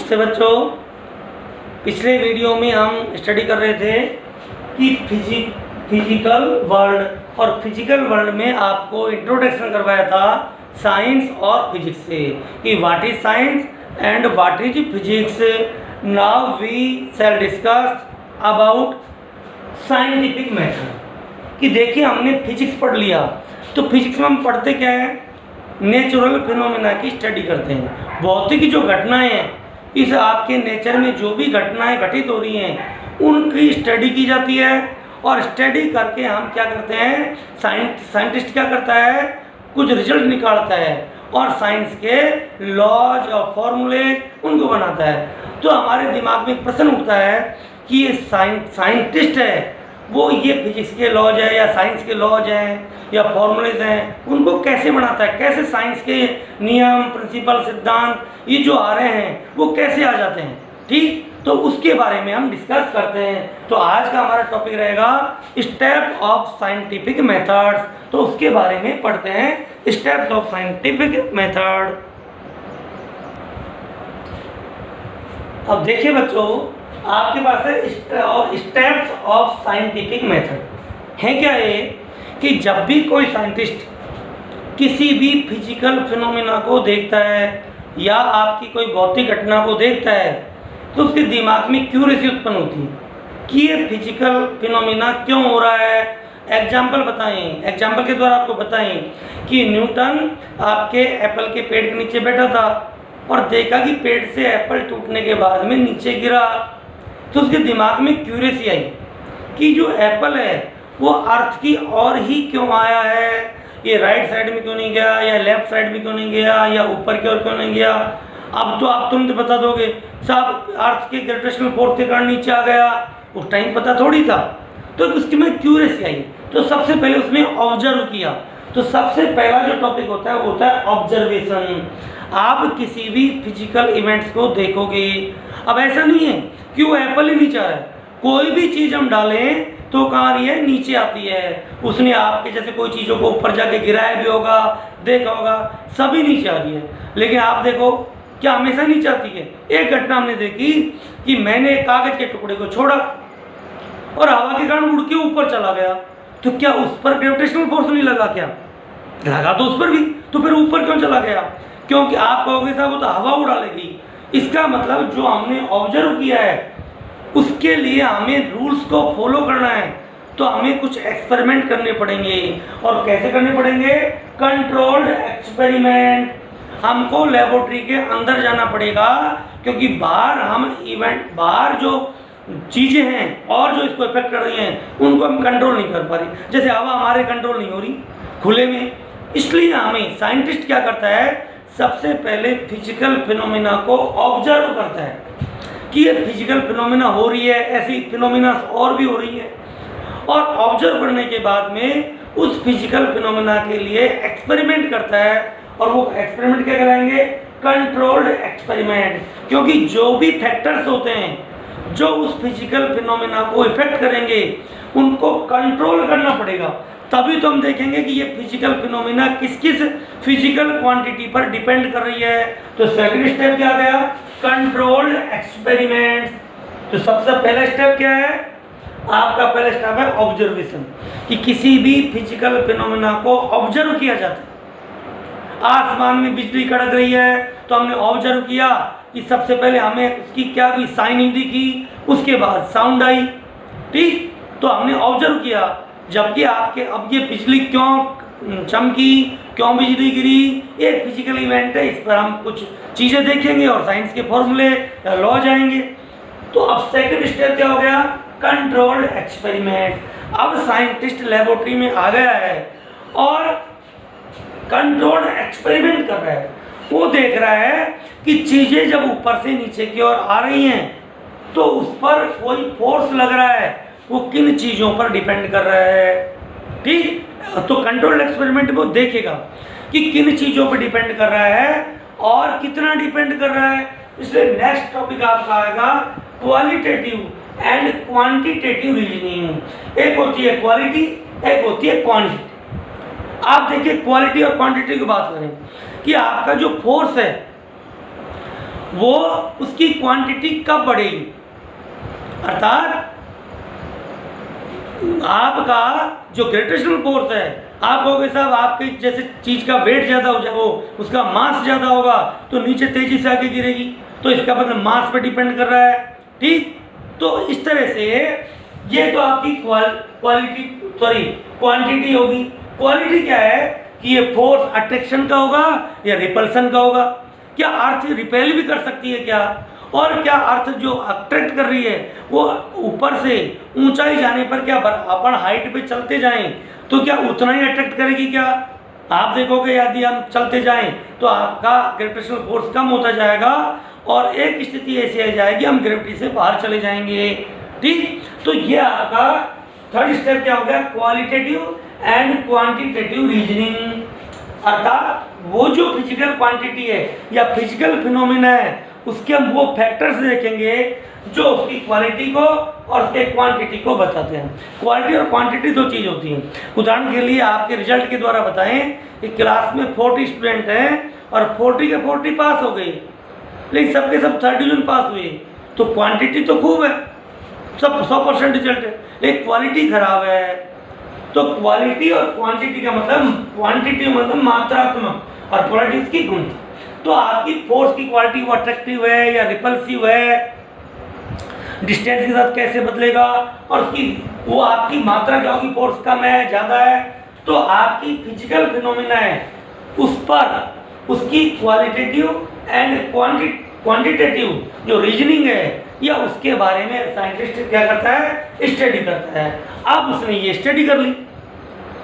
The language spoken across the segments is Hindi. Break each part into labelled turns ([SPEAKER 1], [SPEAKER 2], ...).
[SPEAKER 1] नमस्ते बच्चों। पिछले वीडियो में हम स्टडी कर रहे थे कि फिजिकल वर्ल्ड और फिजिकल वर्ल्ड में आपको इंट्रोडक्शन करवाया था साइंस और फिजिक्स से कि what is science and what is physics. Now we shall discuss about scientific method. कि देखिए हमने फिजिक्स पढ़ लिया, तो फिजिक्स में हम पढ़ते क्या है, नेचुरल फिनोमेना की स्टडी करते हैं। भौतिक जो घटनाएं हैं, इस आपके नेचर में जो भी घटनाएं घटित हो रही हैं उनकी स्टडी की जाती है। और स्टडी करके हम क्या करते हैं, साइंटिस्ट क्या करता है, कुछ रिजल्ट निकालता है और साइंस के लॉज और फॉर्मूले उनको बनाता है। तो हमारे दिमाग में प्रश्न उठता है कि ये साइंटिस्ट है, वो ये फिजिक्स के लॉज है या साइंस के लॉज हैं या फॉर्मूलेज हैं, उनको कैसे बनाता है, कैसे साइंस के नियम, प्रिंसिपल, सिद्धांत ये जो आ रहे हैं वो कैसे आ जाते हैं। ठीक, तो उसके बारे में हम डिस्कस करते हैं। तो आज का हमारा टॉपिक रहेगा स्टेप ऑफ साइंटिफिक मेथड्स। तो उसके बारे में पढ़ते हैं, स्टेप्स ऑफ साइंटिफिक मेथड। अब देखिए बच्चों, आपके पास है स्टेप्स ऑफ साइंटिफिक मेथड। है क्या ये कि जब भी कोई साइंटिस्ट किसी भी फिजिकल फिनोमेना को देखता है या आपकी कोई भौतिक घटना को देखता है तो उसके दिमाग में क्यूरियसिटी उत्पन्न होती है कि ये फिजिकल फिनोमेना क्यों हो रहा है। एग्जाम्पल बताएं, एग्जाम्पल के द्वारा आपको बताएं कि न्यूटन आपके एप्पल के पेड़ के नीचे बैठा था और देखा कि पेड़ से एप्पल टूटने के बाद में नीचे गिरा, तो उसके दिमाग में क्यूरियसिटी आई कि जो एप्पल है वो अर्थ की और ही क्यों आया है, ये राइट साइड में क्यों नहीं गया या लेफ्ट साइड में क्यों नहीं गया या ऊपर की ओर क्यों नहीं गया। अब तो आप तुम तो बता दोगे साहब अर्थ के ग्रेविटेशनल फोर्स के कारण नीचे आ गया, उस टाइम पता थोड़ी था। तो उसकी में क्यूरियसिटी आई, तो सबसे पहले उसने ऑब्जर्व किया। तो सबसे पहला जो टॉपिक होता है वो होता है ऑब्जर्वेशन। आप किसी भी फिजिकल इवेंट्स को देखोगे, अब ऐसा नहीं है कि वो एप्पल ही नीचे आ रहा है, कोई भी चीज़ हम डालें तो कहाँ रही है, नीचे आती है। उसने आपके जैसे कोई चीज़ों को ऊपर जाके गिराया भी होगा, देखा होगा, सभी नीचे आ रही है। लेकिन आप देखो क्या हमेशा नीचे आती है। एक घटना हमने देखी कि मैंने एक कागज के टुकड़े को छोड़ा और हवा के कारण उड़ के ऊपर चला गया, तो क्या उस पर ग्रेविटेशनल फोर्स नहीं लगा, क्या लगा तो उस पर भी, तो फिर ऊपर क्यों चला गया? क्योंकि आप कहोगे साहब वो तो हवा उड़ा लेगी। इसका मतलब जो हमने ऑब्जर्व किया है उसके लिए हमें रूल्स को फॉलो करना है, तो हमें कुछ एक्सपेरिमेंट करने पड़ेंगे। और कैसे करने पड़ेंगे? Controlled experiment. हमको लेबोरेटरी के अंदर जाना पड़ेगा, क्योंकि बाहर जो चीज़ें हैं और जो इसको इफेक्ट कर रही हैं उनको हम कंट्रोल नहीं कर पा रही। जैसे हवा हमारे कंट्रोल नहीं हो रही खुले में, इसलिए हमें साइंटिस्ट क्या करता है, सबसे पहले फिजिकल फिनोमेना को ऑब्जर्व करता है कि ये फिजिकल फिनोमेना हो रही है, ऐसी फिनोमेना और भी हो रही है। और ऑब्जर्व करने के बाद में उस फिजिकल फिनोमेना के लिए एक्सपेरिमेंट करता है। और वो एक्सपेरिमेंट क्या कराएंगे? Controlled experiment. क्योंकि जो भी फैक्टर्स होते हैं जो उस फिजिकल फिनोमेना को इफेक्ट करेंगे उनको कंट्रोल करना पड़ेगा, तभी तो हम देखेंगे कि ये फिजिकल फिनोमेना किस किस फिजिकल क्वांटिटी पर डिपेंड कर रही है। तो सेकंड स्टेप क्या गया? Controlled experiment. तो सबसे पहला स्टेप क्या है? आपका पहला स्टेप है ऑब्जर्वेशन, कि किसी भी फिजिकल फिनोमेना को ऑब्जर्व किया जाता है। आसमान में बिजली कड़क रही है तो हमने ऑब्जर्व किया कि सबसे पहले हमें उसकी क्या हुई, साइन दिखी, उसके बाद साउंड आई। ठीक, तो हमने ऑब्जर्व किया। जबकि आपके अब ये बिजली क्यों चमकी, क्यों बिजली गिरी, एक फिजिकल इवेंट है, इस पर हम कुछ चीज़ें देखेंगे और साइंस के फॉर्मूले या लॉ जाएंगे। तो अब सेकंड स्टेप क्या हो गया? Controlled experiment. अब साइंटिस्ट लेबोरेटरी में आ गया है और कंट्रोल्ड एक्सपेरिमेंट कर रहा है। वो देख रहा है कि चीज़ें जब ऊपर से नीचे की ओर आ रही हैं तो उस पर कोई फोर्स लग रहा है, वो किन चीज़ों पर डिपेंड कर रहा है। ठीक, तो कंट्रोल्ड एक्सपेरिमेंट वो देखेगा कि किन चीज़ों पर डिपेंड कर रहा है और कितना डिपेंड कर रहा है। इसलिए नेक्स्ट टॉपिक आपका आएगा क्वालिटेटिव एंड क्वांटिटेटिव रीजनिंग। एक होती है क्वालिटी, एक होती है क्वांटिटी। आप देखिए क्वालिटी और क्वांटिटी की बात करें कि आपका जो फोर्स है वो उसकी क्वांटिटी कब बढ़ेगी। अर्थात आपका जो ग्रेविटेशनल फोर्स है, आप कहोगे साहब आपके जैसे चीज़ का वेट ज़्यादा हो जाए, वो उसका मास ज़्यादा होगा तो नीचे तेज़ी से आगे गिरेगी, तो इसका मतलब मास पे डिपेंड कर रहा है। ठीक, तो इस तरह से ये तो आपकी क्वांटिटी होगी। क्वालिटी क्या है कि ये फोर्स अट्रैक्शन का होगा या रिपल्सन का होगा। क्या अर्थ रिपेल भी कर सकती है क्या, और क्या अर्थ जो अट्रैक्ट कर रही है वो ऊपर से ऊंचाई जाने पर क्या अपन हाइट पे चलते जाएं तो क्या उतना ही अट्रैक्ट करेगी क्या। आप देखोगे यदि हम चलते जाएं तो आपका ग्रेविटेशनल फोर्स कम होता जाएगा और एक स्थिति ऐसी आ जाएगी हम ग्रेविटी से बाहर चले जाएंगे। ठीक, तो ये आपका थर्ड स्टेप क्या हो गया, क्वालिटेटिव एंड क्वांटिटेटिव रीजनिंग। अर्थात वो जो फिजिकल क्वांटिटी है या फिजिकल फिनोमिना है उसके हम वो फैक्टर्स देखेंगे जो उसकी क्वालिटी को और उसके क्वांटिटी को बताते हैं। क्वालिटी और क्वांटिटी दो चीज़ होती हैं। उदाहरण के लिए आपके रिजल्ट के द्वारा बताएं कि क्लास में 40 स्टूडेंट हैं और 40 के 40 पास हो गए, लेकिन सबके सब 3rd डिवीजन पास हुए, तो क्वांटिटी तो खूब है, सब 100% रिजल्ट है, लेकिन क्वालिटी खराब है। तो क्वालिटी और क्वांटिटी का मतलब, क्वांटिटी मतलब मात्रात्मक और क्वालिटी उसकी गुण। तो आपकी फोर्स की क्वालिटी वो अट्रैक्टिव है या रिपल्सिव है, डिस्टेंस के साथ कैसे बदलेगा, और उसकी वो आपकी मात्रा क्या होगी, फोर्स कम है ज़्यादा है, तो आपकी फिजिकल फिनोमिना है उस पर उसकी क्वालिटेटिव एंड क्वांटिटेटिव जो रीजनिंग है या उसके बारे में साइंटिस्ट क्या करता है, स्टडी करता है। अब उसने ये स्टडी कर ली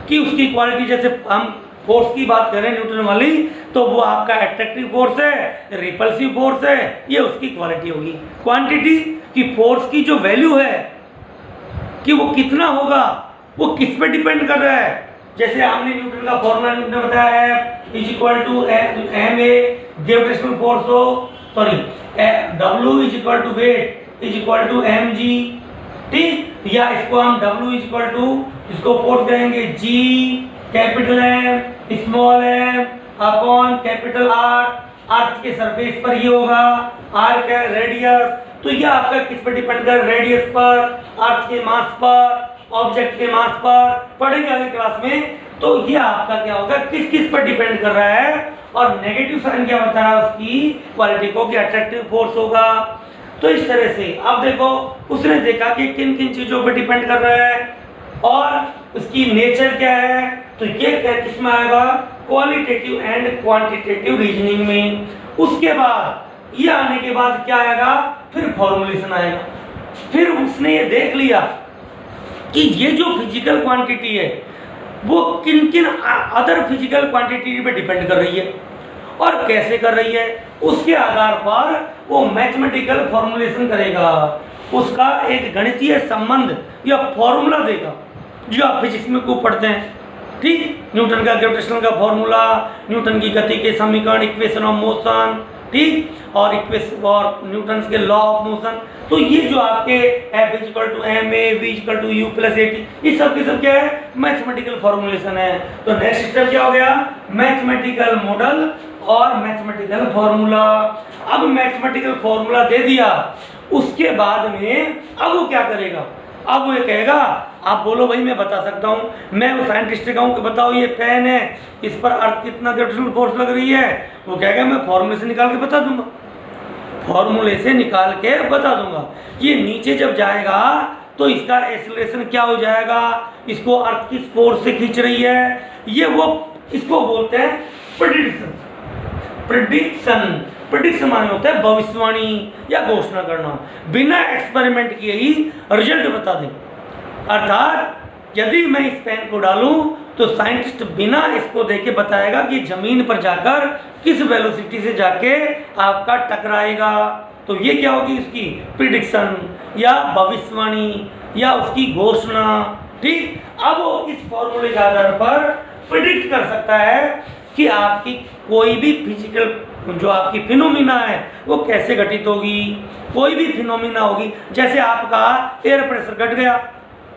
[SPEAKER 1] कि उसकी क्वालिटी, जैसे हम फोर्स की बात करें न्यूटन वाली, तो वो आपका अट्रैक्टिव फोर्स है, रिपल्सिव फोर्स है, ये उसकी क्वालिटी होगी। क्वांटिटी की फोर्स की जो वैल्यू है कि वो कितना होगा वो किस पे डिपेंड कर रहा है। जैसे हमने न्यूटन का फॉर्मूला न्यूटन ने बताया है =ma ग्रेविटेशनल फोर्स हो, सॉरी W weight =mg। ठीक, या इसको हम W इसको फोर्स करेंगे G capital M small m upon capital R। अर्थ के सरफेस पर ये होगा, R का रेडियस, तो ये आपका किस पर डिपेंड कर, रेडियस पर, अर्थ के मास पर, ऑब्जेक्ट के मास पर, पढ़ेंगे आगे क्लास में। तो ये आपका क्या होगा, किस किस पर डिपेंड कर रहा है, और नेगेटिव साइन क्या बता रहा है उसकी क्वालिटी को कि अट्रैक्टिव फोर्स होगा। तो इस तरह से अब देखो उसने देखा कि किन किन चीज़ों पर डिपेंड कर रहा है और उसकी नेचर क्या है, तो ये किस में आएगा, क्वालिटेटिव एंड क्वांटिटेटिव रीजनिंग में। उसके बाद ये आने के बाद क्या आएगा, फिर फॉर्मुलेशन आएगा। फिर उसने ये देख लिया कि ये जो फिजिकल क्वांटिटी है वो किन किन अदर फिजिकल क्वांटिटी पे डिपेंड कर रही है और कैसे कर रही है, उसके आधार पर वो मैथमेटिकल फॉर्मुलेशन करेगा, उसका एक गणितीय संबंध या फॉर्मूला देगा जो आप फिजिक्स में को पढ़ते हैं। ठीक, न्यूटन का ग्रेविटेशनल का फॉर्मूला, न्यूटन की गति के समीकरण, इक्वेशन ऑफ मोशन, ठीक, और न्यूटन के लॉ ऑफ मोशन। तो ये जो आपके F = ma v = u + at, ये सब के सब क्या है, मैथमेटिकल फॉर्मुलेशन है। तो नेक्स्ट स्टेप क्या हो गया, मैथमेटिकल मॉडल और मैथमेटिकल फॉर्मूला। अब मैथमेटिकल फॉर्मूला दे दिया, उसके बाद में अब वो क्या करेगा, अब वो ये कहेगा, आप बोलो भाई मैं बता सकता हूँ, मैं वो साइंटिस्ट से कहूँ कि बताओ ये पेन है, इस पर अर्थ कितना ग्रेविटेशनल फोर्स लग रही है, वो कहेगा मैं फॉर्मूले से निकाल के बता दूंगा, फॉर्मूले से निकाल के बता दूंगा। ये नीचे जब जाएगा तो इसका एक्सीलरेशन क्या हो जाएगा, इसको अर्थ किस फोर्स से खींच रही है, ये वो इसको बोलते हैं प्रेडिक्शन। प्रेडिक्शन माने होता है भविष्यवाणी या घोषणा करना, बिना एक्सपेरिमेंट किए ही रिजल्ट बता दें। अर्थात यदि मैं इस पेन को डालूं तो साइंटिस्ट बिना इसको देखे बताएगा कि जमीन पर जाकर किस वेलोसिटी से जाके आपका टकराएगा। तो ये क्या होगी, उसकी प्रिडिक्शन या भविष्यवाणी या उसकी घोषणा। ठीक, अब वो इस फॉर्मूले के आधार पर प्रिडिक्ट कर सकता है कि आपकी कोई भी फिजिकल जो आपकी फिनोमिना है वो कैसे घटित होगी। कोई भी फिनोमिना होगी, जैसे आपका एयर प्रेशर घट गया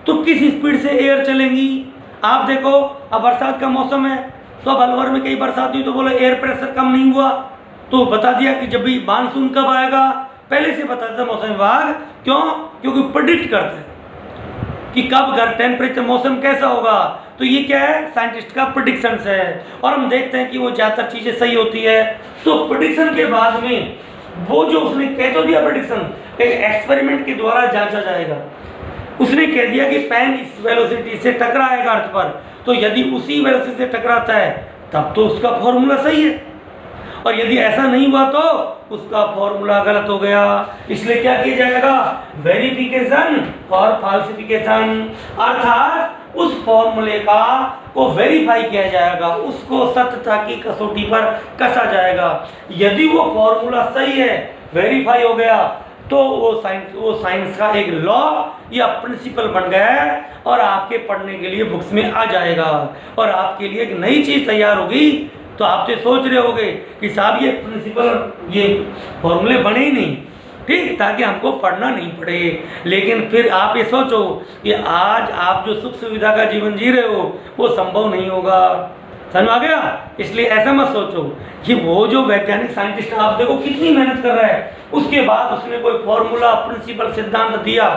[SPEAKER 1] तो किस स्पीड से एयर चलेंगी। आप देखो अब बरसात का मौसम है तो अब अलवर में कई बरसात हुई तो बोलो एयर प्रेशर कम नहीं हुआ, तो बता दिया कि जब भी मानसून कब आएगा पहले से बता देता मौसम विभाग। क्यों? क्योंकि प्रिडिक्ट करता है कि कब टेम्परेचर मौसम कैसा होगा। तो ये क्या है? साइंटिस्ट का प्रिडिक्शन है, और हम देखते हैं कि वो ज़्यादातर चीज़ें सही होती है। तो प्रिडिक्शन के बाद में वो जो उसने कह तो दिया, प्रिडिक्शन एक एक्सपेरिमेंट के द्वारा जांचा जाएगा। उसने कह दिया कि पेन इस वेलोसिटी से टकराएगा अर्थ पर, तो यदि उसी वेलोसिटी से टकराता है तब तो उसका फॉर्मूला सही है, और यदि ऐसा नहीं हुआ तो उसका फॉर्मूला गलत हो गया। इसलिए क्या किया जाएगा? वेरिफिकेशन और फाल्सिफिकेशन, अर्थात उस फॉर्मूले का को वेरीफाई किया जाएगा, उसको सत्यता की कसौटी पर कसा जाएगा। यदि वो फॉर्मूला सही है, वेरीफाई हो गया, तो वो साइंस का एक लॉ या प्रिंसिपल बन गया है, और आपके पढ़ने के लिए बुक्स में आ जाएगा, और आपके लिए एक नई चीज़ तैयार होगी। तो आप तो सोच रहे होगे कि साहब ये प्रिंसिपल, ये फॉर्मूले बने ही नहीं, ठीक, ताकि हमको पढ़ना नहीं पड़े। लेकिन फिर आप ये सोचो कि आज आप जो सुख सुविधा का जीवन जी रहे हो वो संभव नहीं होगा। समझ आ गया? इसलिए ऐसा मत सोचो कि वो जो वैज्ञानिक साइंटिस्ट आप देखो कितनी मेहनत कर रहा है, उसके बाद उसने कोई फॉर्मूला, प्रिंसिपल, सिद्धांत दिया,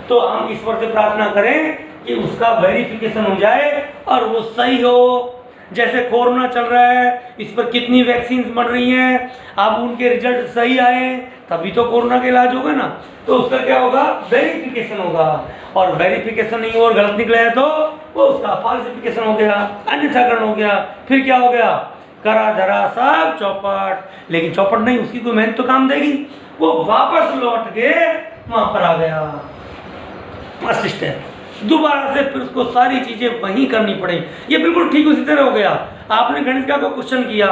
[SPEAKER 1] तो हम ईश्वर से प्रार्थना करें कि उसका वेरिफिकेशन हो जाए और वो सही हो। जैसे कोरोना चल रहा है, इस पर कितनी वैक्सीन बन रही हैं, अब उनके रिजल्ट सही आए तभी तो कोरोना का इलाज होगा ना। तो उसका क्या होगा? वेरिफिकेशन होगा, और वेरिफिकेशन नहीं हो और गलत निकला है तो वो उसका फॉल्सिफिकेशन हो गया, अन्यथाकरण हो गया। फिर क्या हो गया? करा धरा सब चौपट। लेकिन चौपट नहीं, उसकी कोई मेहनत तो काम देगी, वो वापस लौट के वहां पर आ गया। फर्स्ट स्टेप दोबारा से फिर उसको सारी चीजें वहीं करनी पड़े। ये बिल्कुल ठीक उसी तरह हो गया, आपने गणित का कोई क्वेश्चन किया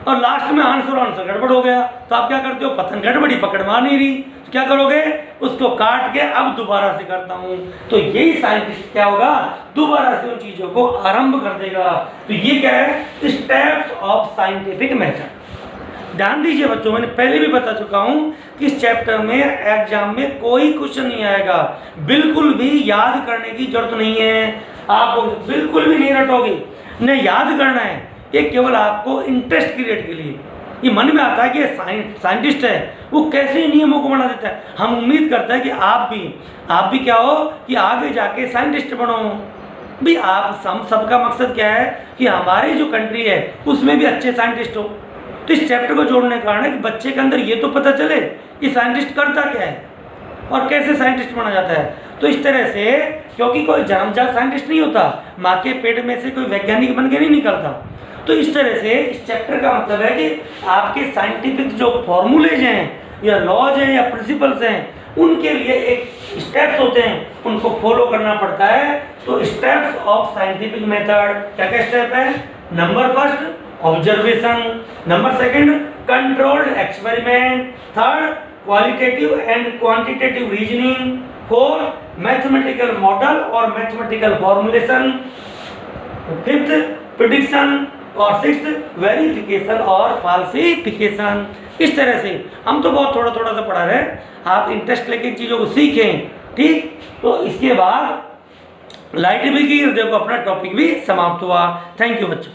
[SPEAKER 1] और लास्ट में आंसर गड़बड़ हो गया, तो आप क्या करते हो? पतन गड़बड़ी पकड़ में आ नहीं रही, तो क्या करोगे? उसको काट के अब दोबारा से करता हूँ। तो यही साइंटिस्ट क्या होगा? दोबारा से उन चीजों को आरंभ कर देगा। तो ये क्या है? Steps of scientific method. ध्यान दीजिए बच्चों, मैंने पहले भी बता चुका हूं कि इस चैप्टर में एग्जाम में कोई क्वेश्चन नहीं आएगा, बिल्कुल भी याद करने की जरूरत नहीं है, आप बिल्कुल भी नहीं रटोगे, न याद करना है, ये केवल आपको इंटरेस्ट क्रिएट के लिए। ये मन में आता है कि साइंटिस्ट है, वो कैसे नियमों को बना देता है। हम उम्मीद करते हैं कि आप भी क्या हो कि आगे जाके साइंटिस्ट बनो। भी आप सबका मकसद क्या है कि हमारी जो कंट्री है उसमें भी अच्छे साइंटिस्ट हो। तो इस चैप्टर को जोड़ने का कारण है कि बच्चे के अंदर ये तो पता चले कि साइंटिस्ट करता क्या है और कैसे साइंटिस्ट बना जाता है। तो इस तरह से, क्योंकि कोई जन्मजात साइंटिस्ट नहीं होता, माँ के पेट में से कोई वैज्ञानिक बन के नहीं निकलता। तो इस तरह से इस चैप्टर का मतलब है कि आपके साइंटिफिक जो फॉर्मूलेज हैं या लॉज हैं या प्रिंसिपल्स हैं, उनके लिए एक स्टेप्स होते हैं, उनको फॉलो करना पड़ता है। तो स्टेप्स ऑफ साइंटिफिक मेथड क्या क्या स्टेप है? Number first observation, number second controlled experiment, third qualitative and quantitative reasoning, fourth mathematical model और मैथमेटिकल फॉर्मुलेशन, फिफ्थ प्रेडिक्शन, और सिक्स्थ वेरिफिकेशन और फाल्सिफिकेशन। इस तरह से हम तो बहुत थोड़ा थोड़ा सा पढ़ा रहे हैं, आप इंटरेस्ट लेके इन चीज़ों को सीखें, ठीक। तो इसके बाद लाइट भी की, देखो अपना टॉपिक भी समाप्त हुआ। थैंक यू बच्चों।